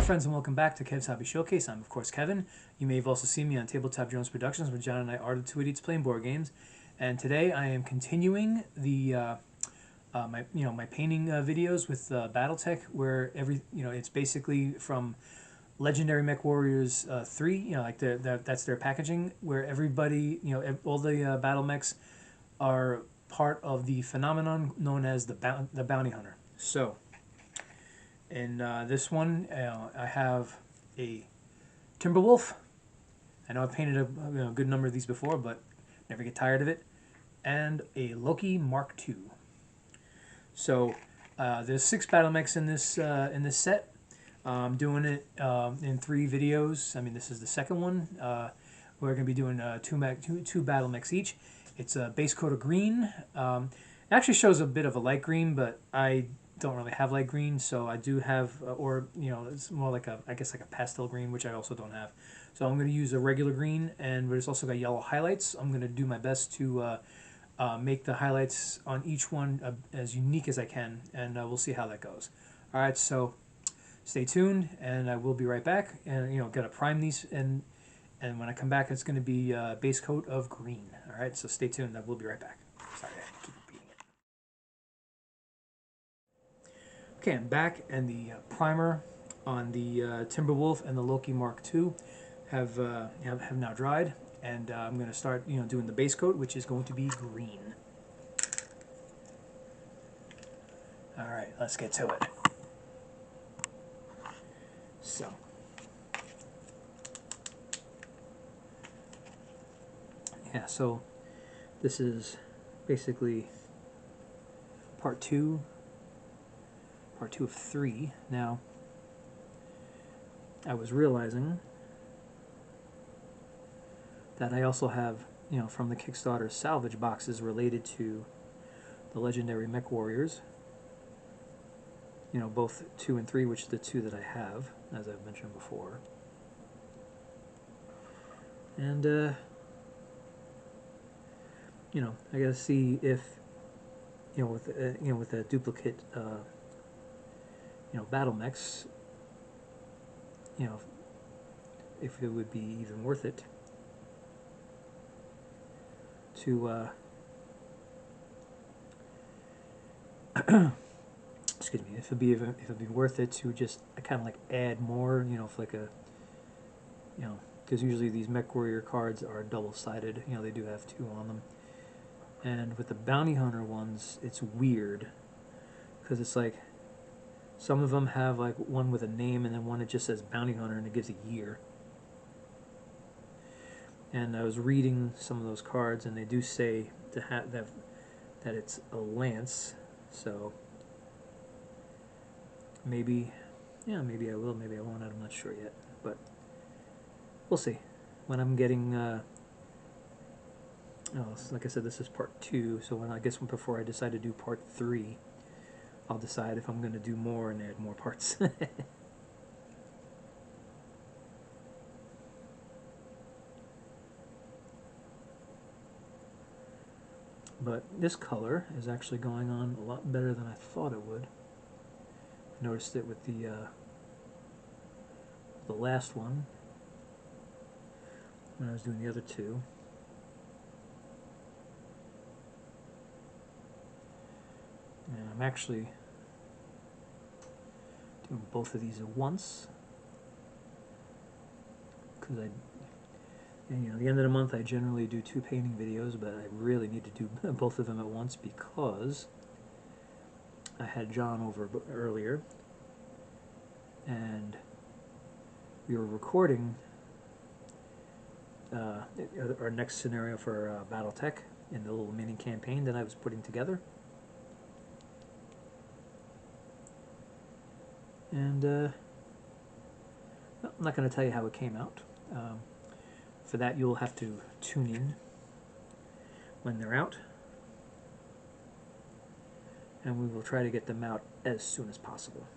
friends, and welcome back to Kev's Hobby Showcase. I'm, of course, Kevin. You may have also seen me on Tabletop Jones Productions, where John and I are the two idiots playing board games. And today I am continuing the my painting videos with Battletech, where it's basically from Legendary Mech Warriors 3. Like that's their packaging, where everybody, all the battle mechs are part of the phenomenon known as the bounty hunter. So. In this one, I have a Timberwolf. I know I've painted a good number of these before, but never get tired of it. And a Loki Mark II. So there's 6 battle mechs in this set. I'm doing it in 3 videos. I mean, this is the second one. We're going to be doing two battle mechs each. It's a base coat of green. It actually shows a bit of a light green, but I don't really have light green, so I do have, it's more like I guess like a pastel green, which I also don't have. So I'm going to use a regular green, but it's also got yellow highlights. I'm going to do my best to make the highlights on each one as unique as I can, and we'll see how that goes. All right, so stay tuned, and I will be right back. And gotta prime these, and when I come back, it's going to be base coat of green. All right, so stay tuned. I will be right back. Sorry, I keep repeating it. Okay, I'm back, and the primer on the Timberwolf and the Loki Mark II have now dried, and I'm going to start doing the base coat, which is going to be green. All right, let's get to it. So, yeah, so this is basically part 2 of 3. Now, I was realizing that I also have, from the Kickstarter salvage boxes related to the Legendary Mech Warriors, both 2 and 3, which are the 2 that I have, as I've mentioned before. And, I gotta see if, with a duplicate, battle mechs, if it would be even worth it to excuse me, if it'd be worth it to just kind of like add more, if like a, because usually these Mech Warrior cards are double-sided, they do have 2 on them, and with the Bounty Hunter ones, it's weird, because it's like, some of them have like one with a name, and then one that just says Bounty Hunter, and it gives a year. And I was reading some of those cards, and they do say that it's a lance. So maybe I will, maybe I won't. I'm not sure yet, but we'll see. When I'm getting, like I said, this is part 2. So before I decide to do part 3. I'll decide if I'm going to do more and add more parts. But this color is actually going on a lot better than I thought it would. I noticed it with the last one when I was doing the other 2. And I'm actually doing both of these at once, because at the end of the month I generally do 2 painting videos, but I really need to do both of them at once because I had John over earlier, and we were recording our next scenario for Battletech in the little mini campaign that I was putting together. And well, I'm not going to tell you how it came out. For that, you'll have to tune in when they're out, and we will try to get them out as soon as possible.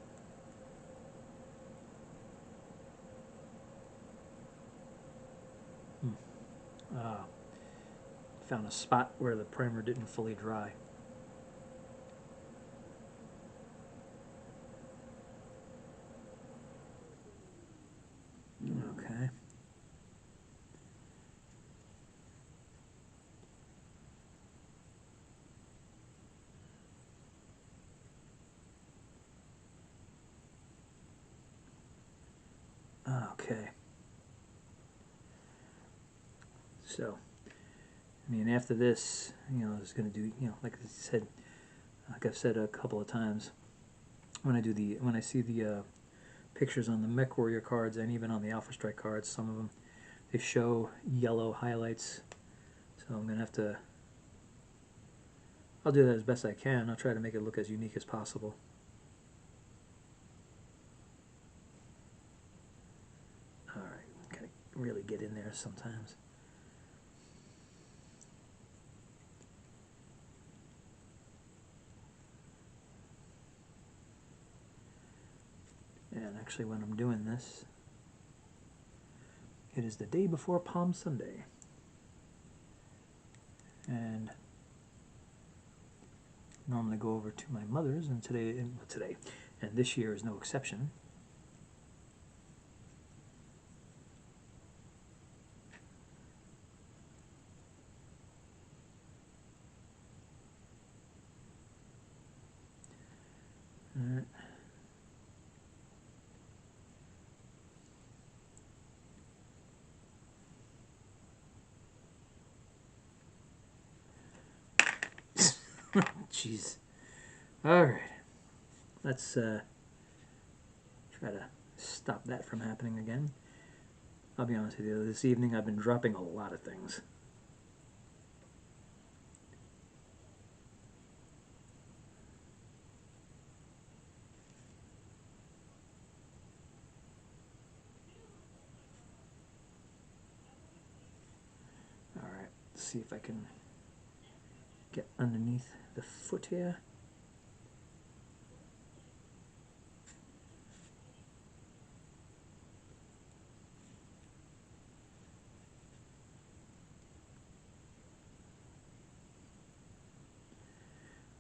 Found a spot where the primer didn't fully dry. Okay. So, I mean, after this, you know, I was going to do, you know, like I said, like I've said a couple of times, when I see the pictures on the Mech Warrior cards and even on the Alpha Strike cards, some of them, they show yellow highlights. So I'm going to have to, I'll do that as best I can. I'll try to make it look as unique as possible. Alright, gotta really get in there sometimes. And actually when I'm doing this, it is the day before Palm Sunday. And normally go over to my mother's, and today, and this year is no exception. All right. Jeez. All right. Let's try to stop that from happening again. I'll be honest with you, this evening I've been dropping a lot of things. All right. Let's see if I can get underneath the foot here.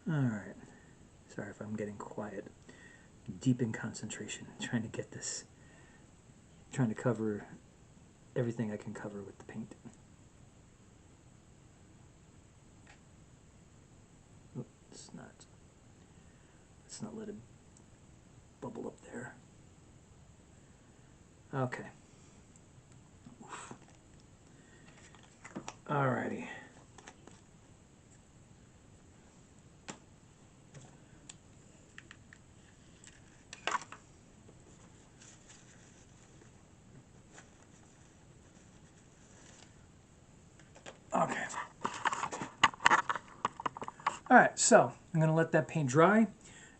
Alright, sorry if I'm getting quiet. Deep in concentration, trying to get this, trying to cover everything I can cover with the paint. Oop, let's not let it bubble up there. Okay. Oof. Alrighty. Okay. All right, so I'm gonna let that paint dry,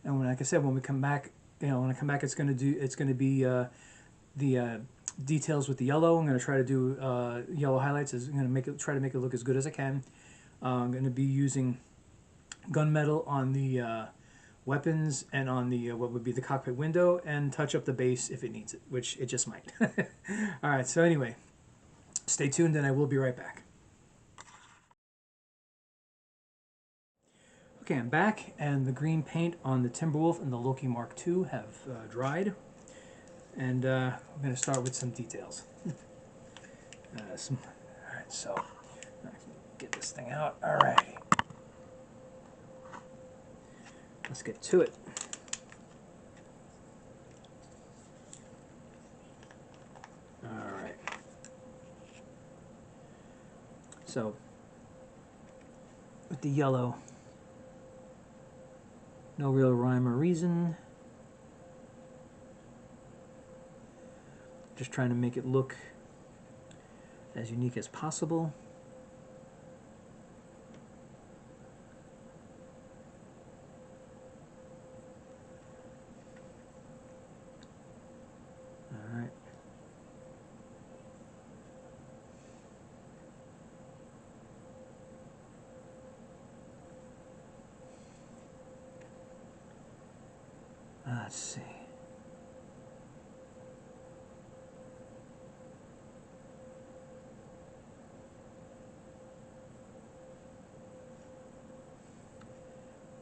and when, like I said, when we come back, you know, when I come back, it's gonna be the details with the yellow. I'm gonna try to do yellow highlights. I'm gonna try to make it look as good as I can. I'm gonna be using gunmetal on the weapons and on the what would be the cockpit window, and touch up the base if it needs it, which it just might. All right, so anyway, stay tuned, and I will be right back. Okay, I'm back, and the green paint on the Timberwolf and the Loki Mark II have dried, and I'm going to start with some details. Alright, so I can get this thing out. Alrighty. Let's get to it. Alright. So, with the yellow, no real rhyme or reason. Just trying to make it look as unique as possible. Alright. Let's see.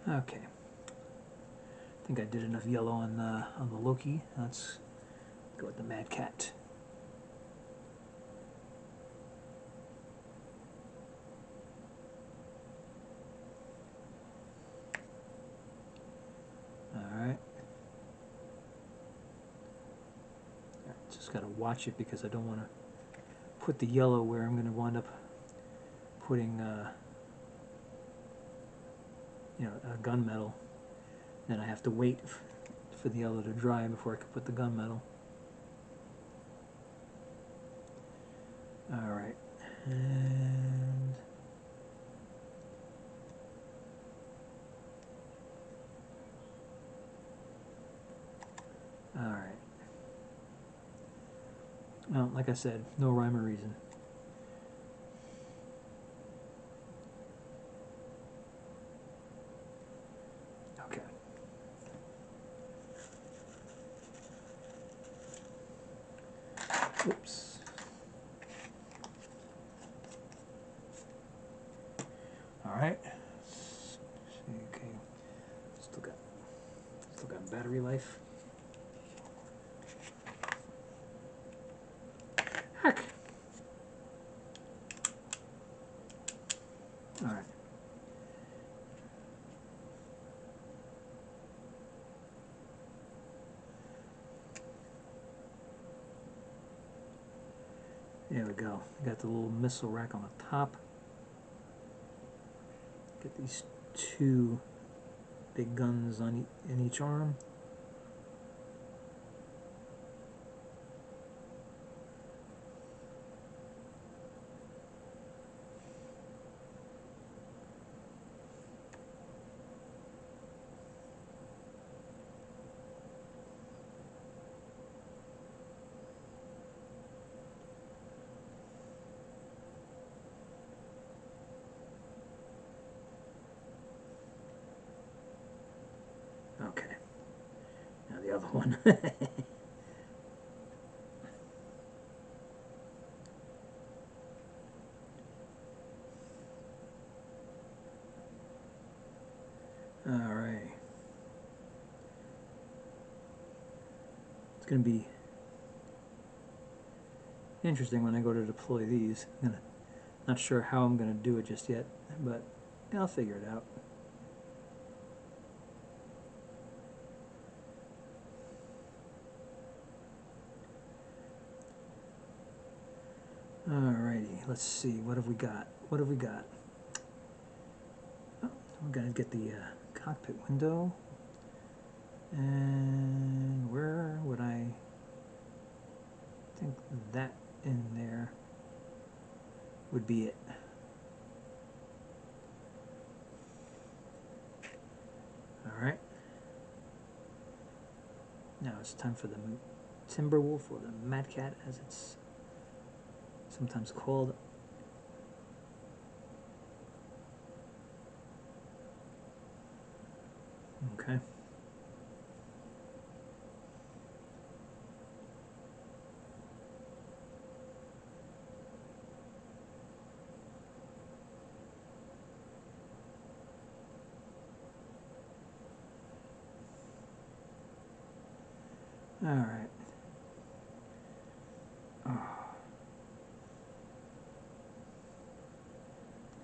Okay. I think I did enough yellow on the Loki. Let's go with the Mad Cat. Alright. just got to watch it because I don't want to put the yellow where I'm going to wind up putting you know, gunmetal. Then I have to wait for the yellow to dry before I can put the gunmetal. All right, and all right. Well, like I said, no rhyme or reason. Okay. Oops. All right. Okay. Still got battery life. Heck. All right. There we go. Got the little missile rack on the top. Get these two big guns on in each arm. Okay. Now the other one. All right. It's going to be interesting when I go to deploy these. Not sure how I'm going to do it just yet, but I'll figure it out. Alrighty, let's see, what have we got? What have we got? Oh, we're going to get the cockpit window. And where would I think that in there would be it? Alright. Now it's time for the Timberwolf, or the Mad Cat as it's sometimes called. Okay. All right. Oh.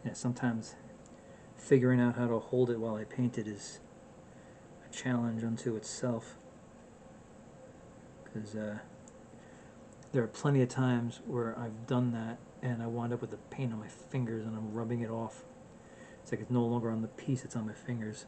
Yeah, sometimes figuring out how to hold it while I paint it is a challenge unto itself, because there are plenty of times where I've done that and I wind up with the paint on my fingers and I'm rubbing it off. It's like it's no longer on the piece, it's on my fingers.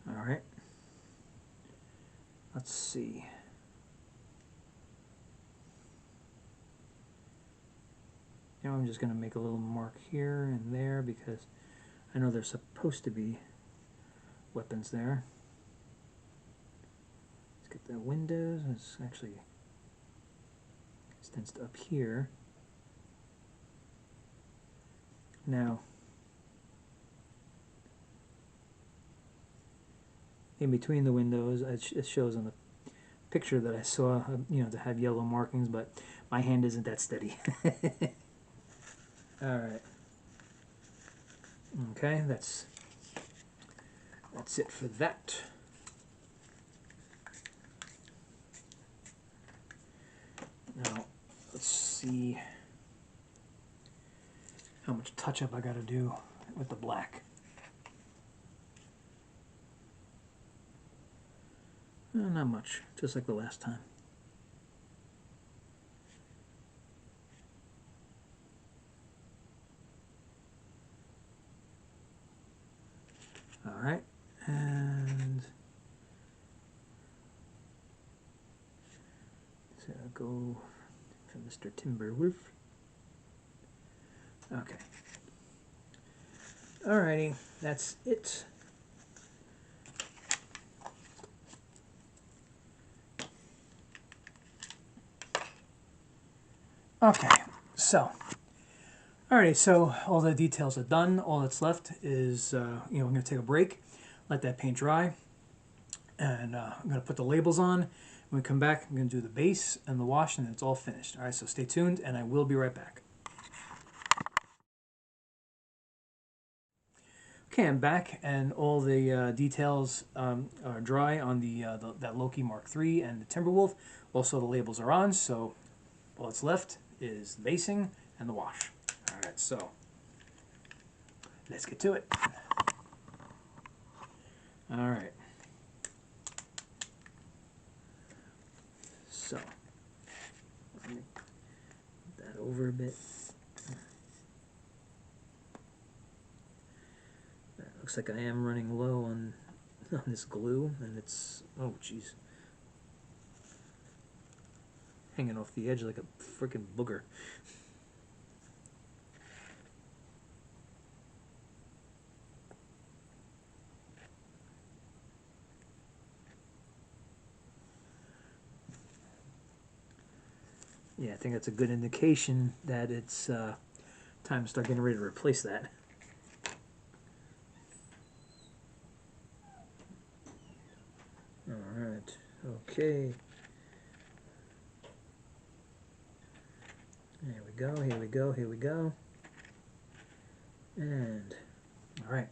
All right. Let's see. Now I'm just going to make a little mark here and there because I know there's supposed to be weapons there. Let's get the windows. It's actually extends to up here. Now, in between the windows, it shows on the picture that I saw, you know, to have yellow markings, but my hand isn't that steady. All right. Okay, that's it for that. Now, let's see how much touch-up I got to do with the black. Not much, just like the last time. All right, and so I'll go for Mr. Timberwolf. Okay. Alrighty, that's it. Okay, so, alrighty, so all the details are done. All that's left is, we're going to take a break, let that paint dry, and I'm going to put the labels on. When we come back, I'm going to do the base and the wash, and then it's all finished. Alright, so stay tuned, and I will be right back. Okay, I'm back, and all the details are dry on that Loki Mark III and the Timberwolf. Also, the labels are on, so all that's left is the basing and the wash. All right, so let's get to it. All right. So let me put that over a bit. Looks like I am running low on this glue, and it's, oh geez, hanging off the edge like a freaking booger. Yeah, I think that's a good indication that it's time to start getting ready to replace that. All right, okay. Here we go, here we go, here we go. And, all right.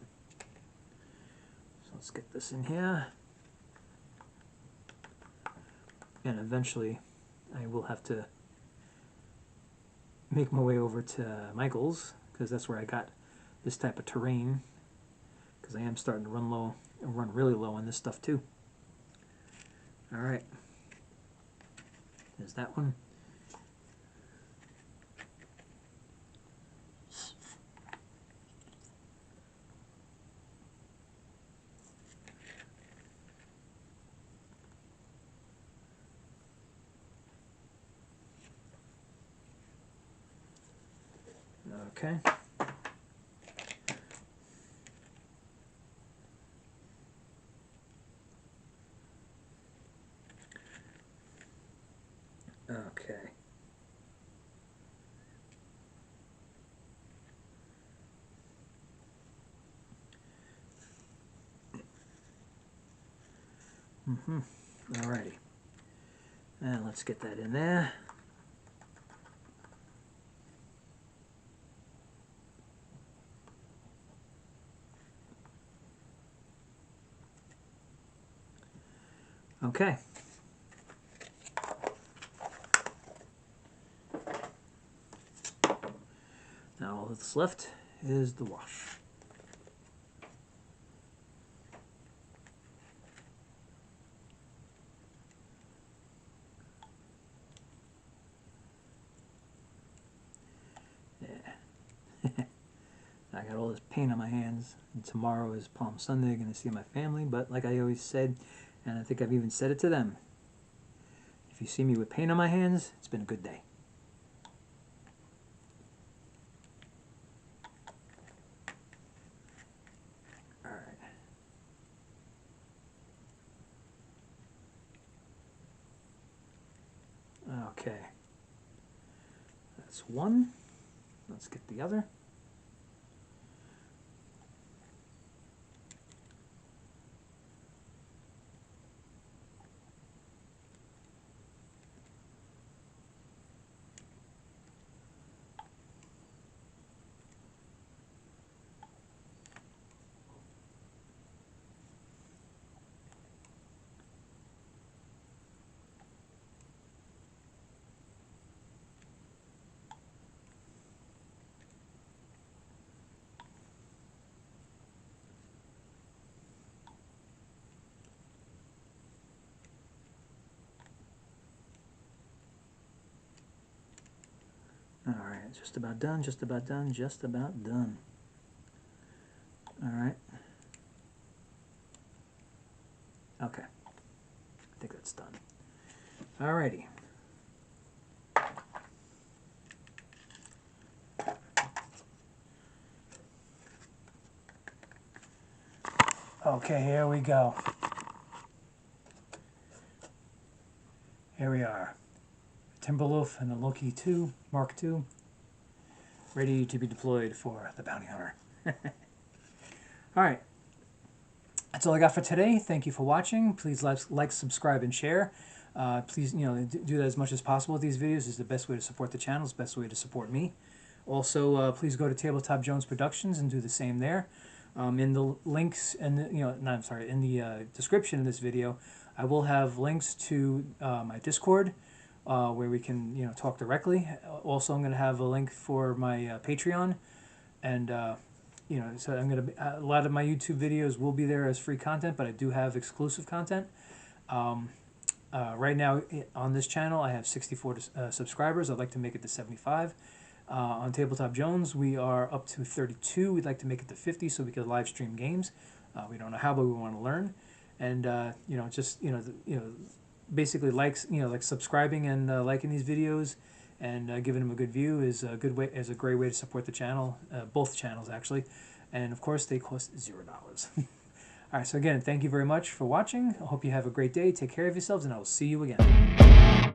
So let's get this in here. And eventually I will have to make my way over to Michael's, because that's where I got this type of terrain, because I am starting to run low, and run really low on this stuff too. All right, there's that one. Okay. Okay. Alrighty. And let's get that in there. Okay. Now all that's left is the wash. Yeah. I got all this paint on my hands, and tomorrow is Palm Sunday. Going to see my family, but like I always said, and I think I've even said it to them, if you see me with paint on my hands, it's been a good day. All right. Okay. That's one. Let's get the other. Alright, just about done, just about done, just about done. Alright. Okay. I think that's done. Alrighty. Okay, here we go. Here we are. Timberwolf and the Loki 2, Mark II, ready to be deployed for the bounty hunter. Alright. That's all I got for today. Thank you for watching. Please like, subscribe, and share. Please, do that as much as possible with these videos. It's the best way to support the channel. It's the best way to support me. Also, please go to Tabletop Jones Productions and do the same there. In the links and in the description of this video, I will have links to my Discord, where we can talk directly. Also, I'm going to have a link for my Patreon, and so I'm going to a lot of my YouTube videos will be there as free content, but I do have exclusive content. Right now on this channel, I have 64 subscribers. I'd like to make it to 75. On Tabletop Jones, we are up to 32. We'd like to make it to 50 so we could live stream games. We don't know how, but we want to learn. And basically like subscribing and liking these videos and giving them a good view is a great way to support the channel, both channels actually. And of course, they cost $0. All right, so again, thank you very much for watching. I hope you have a great day. Take care of yourselves, and I will see you again.